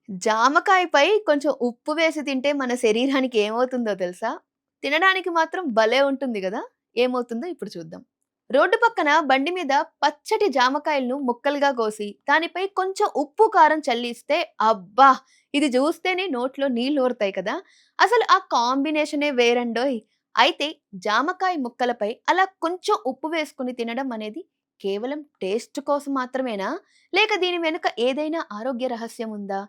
జామకాయపై కొంచెం ఉప్పు వేసి తింటే మన శరీరానికి ఏమవుతుందో తెలుసా? తినడానికి మాత్రం భలే ఉంటుంది గదా! ఏమవుతుందో ఇప్పుడు చూద్దాం. రోడ్డు పక్కన బండి మీద పచ్చటి జామకాయలను ముక్కలుగా కోసి, దానిపై కొంచెం ఉప్పు, కారం చల్లిస్తే అబ్బా! ఇది చూస్తేనే నోట్లో నీళ్లూరుతాయి కదా! అసలు ఆ కాంబినేషనే వేరండోయ్! అయితే జామకాయ ముక్కలపై అలా కొంచెం ఉప్పు వేసుకొని తినడం అనేది కేవలం టేస్ట్ కోసం మాత్రమేనా? లేక దీని వెనుక ఏదైనా ఆరోగ్య రహస్యం ఉందా?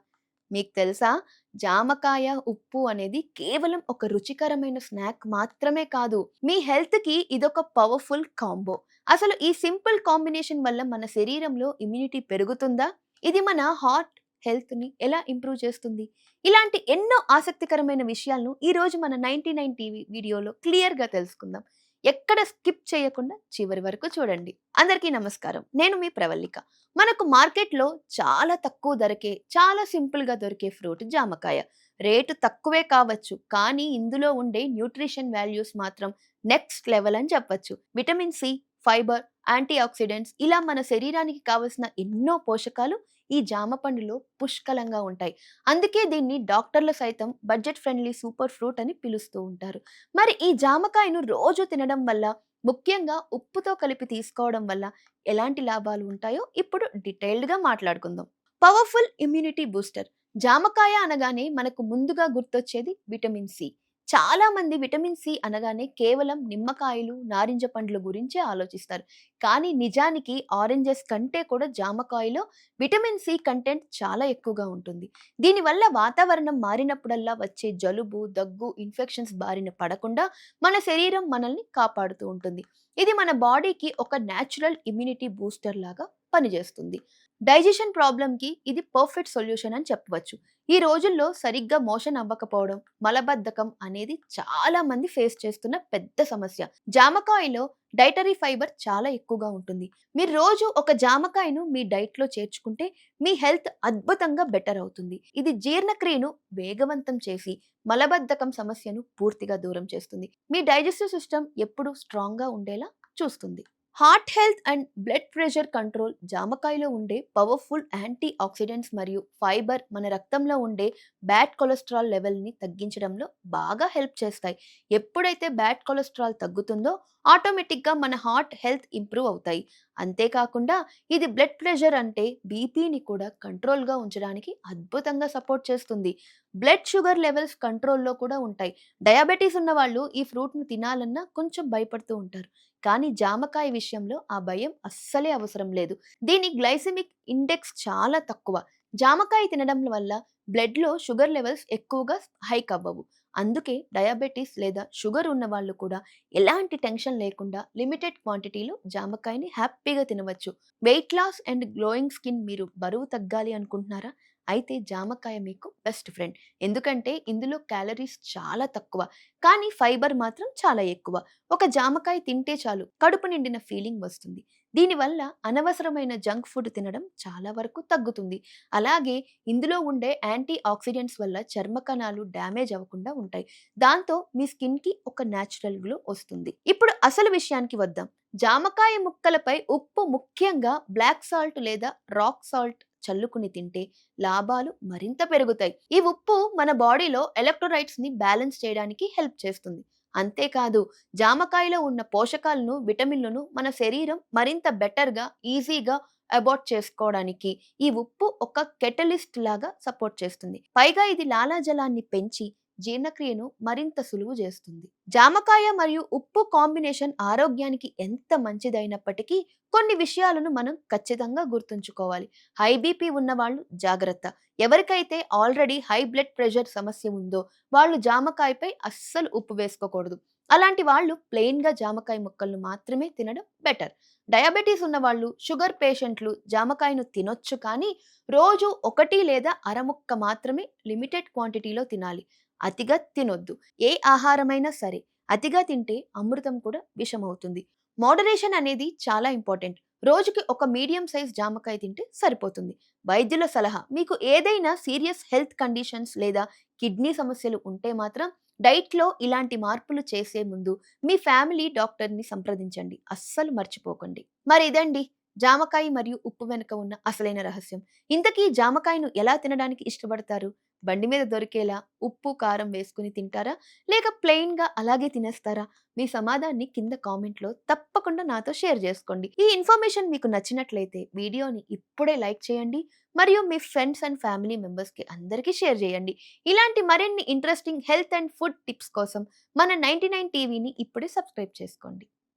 మీకు తెలుసా? జామకాయ, ఉప్పు అనేది కేవలం ఒక రుచికరమైన స్నాక్ మాత్రమే కాదు. మీ హెల్త్‌కి ఇదొక పవర్‌ఫుల్ కాంబో. అసలు ఈ సింపుల్ కాంబినేషన్ వల్ల మన శరీరంలో ఇమ్యూనిటీ పెరుగుతుందా? ఇది మన హార్ట్ హెల్త్‌ని ఎలా ఇంప్రూవ్ చేస్తుంది? ఇలాంటి ఎన్నో ఆసక్తికరమైన విషయాలను ఈరోజు మన 99 టీవీ వీడియోలో క్లియర్‌గా తెలుసుకుందాం. ఎక్కడ స్కిప్ చేయకుండా చివరి వరకు చూడండి. అందరికీ నమస్కారం. నేను మీ ప్రవల్లిక. మనకు మార్కెట్‌లో చాలా తక్కువ ధరకే, చాలా సింపుల్‌గా దొరికే ఫ్రూట్ జామకాయ. రేటు తక్కువే కావచ్చు, కానీ ఇందులో ఉండే న్యూట్రిషన్ వాల్యూస్ మాత్రం నెక్స్ట్ లెవెల్ అని చెప్పొచ్చు. Vitamin C, fibre, antioxidants ఇలా మన శరీరానికి కావలసిన ఎన్నో పోషకాలు ఈ జామ పండులో పుష్కలంగా ఉంటాయి. అందుకే దీన్ని డాక్టర్లు సైతం బడ్జెట్ ఫ్రెండ్లీ సూపర్ ఫ్రూట్ అని పిలుస్తూ ఉంటారు. మరి ఈ జామకాయను రోజు తినడం వల్ల, ముఖ్యంగా ఉప్పుతో కలిపి తీసుకోవడం వల్ల ఎలాంటి లాభాలు ఉంటాయో ఇప్పుడు డీటెయిల్డ్‌గా మాట్లాడుకుందాం. Powerful immunity booster. జామకాయ అనగానే మనకు ముందుగా గుర్తొచ్చేది విటమిన్ సి. చాలా మంది విటమిన్ సి అనగానే కేవలం నిమ్మకాయలు, నారింజ పండ్ల గురించే ఆలోచిస్తారు. కానీ నిజానికి ఆరెంజెస్ కంటే కూడా జామకాయలో విటమిన్ సి కంటెంట్ చాలా ఎక్కువగా ఉంటుంది. దీనివల్ల వాతావరణం మారినప్పుడల్లా వచ్చే జలుబు, దగ్గు, ఇన్ఫెక్షన్స్ బారిన పడకుండా మన శరీరం మనల్ని కాపాడుతూ ఉంటుంది. ఇది మన బాడీకి ఒక న్యాచురల్ ఇమ్యూనిటీ బూస్టర్ లాగా పనిచేస్తుంది. డైజెషన్ ప్రాబ్లమ్‌కి ఇది పర్ఫెక్ట్ సొల్యూషన్ అని చెప్పవచ్చు. ఈ రోజుల్లో సరిగ్గా మోషన్ అవ్వకపోవడం, మలబద్ధకం అనేది చాలా మంది ఫేస్ చేస్తున్న పెద్ద సమస్య. జామకాయలో డైటరీ ఫైబర్ చాలా ఎక్కువగా ఉంటుంది. మీరు రోజు ఒక జామకాయను మీ డైట్‌లో చేర్చుకుంటే మీ హెల్త్ అద్భుతంగా బెటర్ అవుతుంది. ఇది జీర్ణక్రియను వేగవంతం చేసి మలబద్ధకం సమస్యను పూర్తిగా దూరం చేస్తుంది. మీ డైజెస్టివ్ సిస్టమ్ ఎప్పుడూ స్ట్రాంగ్‌గా ఉండేలా చూస్తుంది. Heart health and blood pressure control. జామకాయలో ఉండే పవర్ఫుల్ యాంటీ ఆక్సిడెంట్స్ మరియు ఫైబర్ మన రక్తంలో ఉండే బ్యాడ్ కొలెస్ట్రాల్ లెవెల్ని తగ్గించడంలో బాగా హెల్ప్ చేస్తాయి. ఎప్పుడైతే బ్యాడ్ కొలెస్ట్రాల్ తగ్గుతుందో ఆటోమేటిక్గా మన హార్ట్ హెల్త్ ఇంప్రూవ్ అవుతాయి. అంతేకాకుండా ఇది బ్లడ్ ప్రెషర్ అంటే బీపీని కూడా కంట్రోల్గా ఉంచడానికి అద్భుతంగా సపోర్ట్ చేస్తుంది. బ్లడ్ షుగర్ లెవెల్స్ కంట్రోల్లో కూడా ఉంటాయి. డయాబెటీస్ ఉన్న వాళ్ళు ఈ ఫ్రూట్‌ని తినాలన్నా కొంచెం భయపడుతూ ఉంటారు. కానీ జామకాయ విషయంలో ఆ భయం అస్సలే అవసరం లేదు. దీని గ్లైసెమిక్ ఇండెక్స్ చాలా తక్కువ. జామకాయ తినడం వల్ల బ్లడ్‌లో షుగర్ లెవెల్స్ ఎక్కువగా హైక్ అవ్వవు. అందుకే డయాబెటిస్ లేదా షుగర్ ఉన్న వాళ్ళు కూడా ఎలాంటి టెన్షన్ లేకుండా లిమిటెడ్ క్వాంటిటీలో జామకాయని హ్యాపీగా తినవచ్చు. Weight loss and glowing skin. మీరు బరువు తగ్గాలి అనుకుంటున్నారా? అయితే జామకాయ మీకు బెస్ట్ ఫ్రెండ్. ఎందుకంటే ఇందులో క్యాలరీస్ చాలా తక్కువ, కానీ ఫైబర్ మాత్రం చాలా ఎక్కువ. ఒక జామకాయ తింటే చాలు కడుపు నిండిన ఫీలింగ్ వస్తుంది. దీనివల్ల అనవసరమైన జంక్ ఫుడ్ తినడం చాలా వరకు తగ్గుతుంది. అలాగే ఇందులో ఉండే యాంటీ ఆక్సిడెంట్స్ వల్ల చర్మ కణాలు డ్యామేజ్ అవ్వకుండా ఉంటాయి. దాంతో మీ స్కిన్ కి ఒక న్యాచురల్ గ్లో వస్తుంది. ఇప్పుడు అసలు విషయానికి వద్దాం. జామకాయ ముక్కలపై ఉప్పు, ముఖ్యంగా బ్లాక్ సాల్ట్ లేదా రాక్ సాల్ట్ చల్లుకుని తింటే లాభాలు మరింత పెరుగుతాయి. ఈ ఉప్పు మన బాడీలో ఎలక్ట్రోలైట్స్ ని బ్యాలెన్స్ చేయడానికి హెల్ప్ చేస్తుంది. అంతేకాదు, జామకాయలో ఉన్న పోషకాలను, విటమిన్లను మన శరీరం మరింత బెటర్‌గా, ఈజీగా అబార్ట్ చేసుకోవడానికి ఈ ఉప్పు ఒక కెటలిస్ట్ లాగా సపోర్ట్ చేస్తుంది. పైగా ఇది లాలాజలాన్ని పెంచి జీర్ణక్రియను మరింత సులువు చేస్తుంది. జామకాయ మరియు ఉప్పు కాంబినేషన్ ఆరోగ్యానికి ఎంత మంచిదైనప్పటికీ కొన్ని విషయాలను మనం ఖచ్చితంగా గుర్తుంచుకోవాలి. హై బీపీ ఉన్నవాళ్ళు జాగ్రత్త. ఎవరికైతే ఆల్రెడీ హై బ్లడ్ ప్రెషర్ సమస్య ఉందో వాళ్ళు జామకాయపై అస్సలు ఉప్పు వేసుకోకూడదు. అలాంటి వాళ్ళు ప్లెయిన్‌గా జామకాయ ముక్కలను మాత్రమే తినడం బెటర్. డయాబెటీస్ ఉన్నవాళ్ళు, షుగర్ పేషెంట్లు జామకాయను తినొచ్చు, కానీ రోజు 1 లేదా అర ముక్క మాత్రమే లిమిటెడ్ క్వాంటిటీలో తినాలి. అతిగా తినొద్దు. ఏ ఆహారమైనా సరే అతిగా తింటే అమృతం కూడా విషమవుతుంది. మోడరేషన్ అనేది చాలా ఇంపార్టెంట్. రోజుకి ఒక మీడియం సైజ్ జామకాయ తింటే సరిపోతుంది. వైద్యుల సలహా. మీకు ఏదైనా సీరియస్ హెల్త్ కండిషన్స్ లేదా కిడ్నీ సమస్యలు ఉంటే మాత్రం డైట్‌లో ఇలాంటి మార్పులు చేసే ముందు మీ ఫ్యామిలీ డాక్టర్‌ని సంప్రదించండి. అస్సలు మర్చిపోకండి. మరి ఇదండి జామకాయ మరియు ఉప్పు వెనుక ఉన్న అసలైన రహస్యం. ఇంతకీ జామకాయను ఎలా తినడానికి ఇష్టపడతారు? బండి మీద దొరికేలా ఉప్పు, కారం వేసుకొని తింటారా? లేక ప్లెయిన్‌గా అలాగే తినేస్తారా? మీ సమాధానాన్ని కింద కామెంట్‌లో తప్పకుండా నాతో షేర్ చేసుకోండి. ఈ ఇన్ఫర్మేషన్ మీకు నచ్చినట్లయితే వీడియోని ఇప్పుడే లైక్ చేయండి. మరియు మీ ఫ్రెండ్స్ అండ్ ఫ్యామిలీ మెంబర్స్‌కి అందరికీ షేర్ చేయండి. ఇలాంటి మరిన్ని interesting health and food tips కోసం మన 99 టీవీని ఇప్పుడే సబ్స్క్రైబ్ చేసుకోండి.